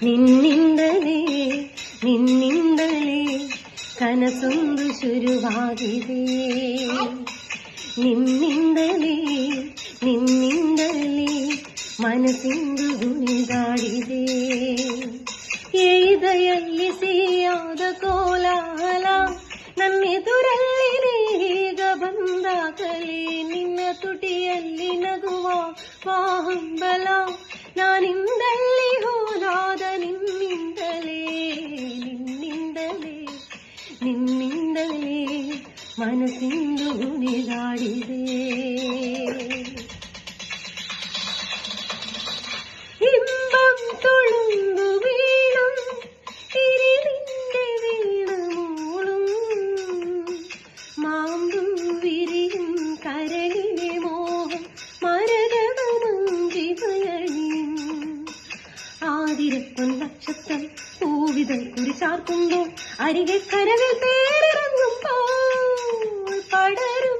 ನಿನ್ನಿಂದಲೇ ನಿನ್ನಿಂದಲೇ ಕನಸೊಂದು ಶುರುವಾಗಿದೆ, ನಿನ್ನಿಂದಲೇ ನಿನ್ನಿಂದಲೇ ಮನಸ್ಸಿಂದು ಗುಣಿದಾಡಿದೆ. ಎದೆಯಲ್ಲಿ ಸಿಹಿಯಾದ ಕೋಲಾಹಲ, ನನ್ನೆದುರಲ್ಲಿ ನೀಗ ಬಂದಾಗಲೇ ನಿನ್ನ ತುಟಿಯಲ್ಲಿ ನಗುವ ಬಾಹಂಬಲ. ನಾನಿಂದಲ್ಲಿ ಹೋದಾದ ನಿನ್ನಿಂದಲೇ ನಿನ್ನಿಂದಲೇ ನಿನ್ನಿಂದಲೇ ಮನಸ್ಸಿಂದು ಗುಣಿದಾಡಿದೆ. ഇമ്പം തുളുമ്പു വീണും തിരിനിന്റെ വീണമൂളും മാമ്പും വിരിയും കരളിലെ മോഹം മരകതമഞ്ചിമയണിയും. ആതിരപ്പൊൻ നക്ഷത്രം പൂവിതൾ കുറിച്ചാർക്കുമ്പോൾ അരികെ കരവിൽ പേരിറങ്ങുമ്പോൾ പടരും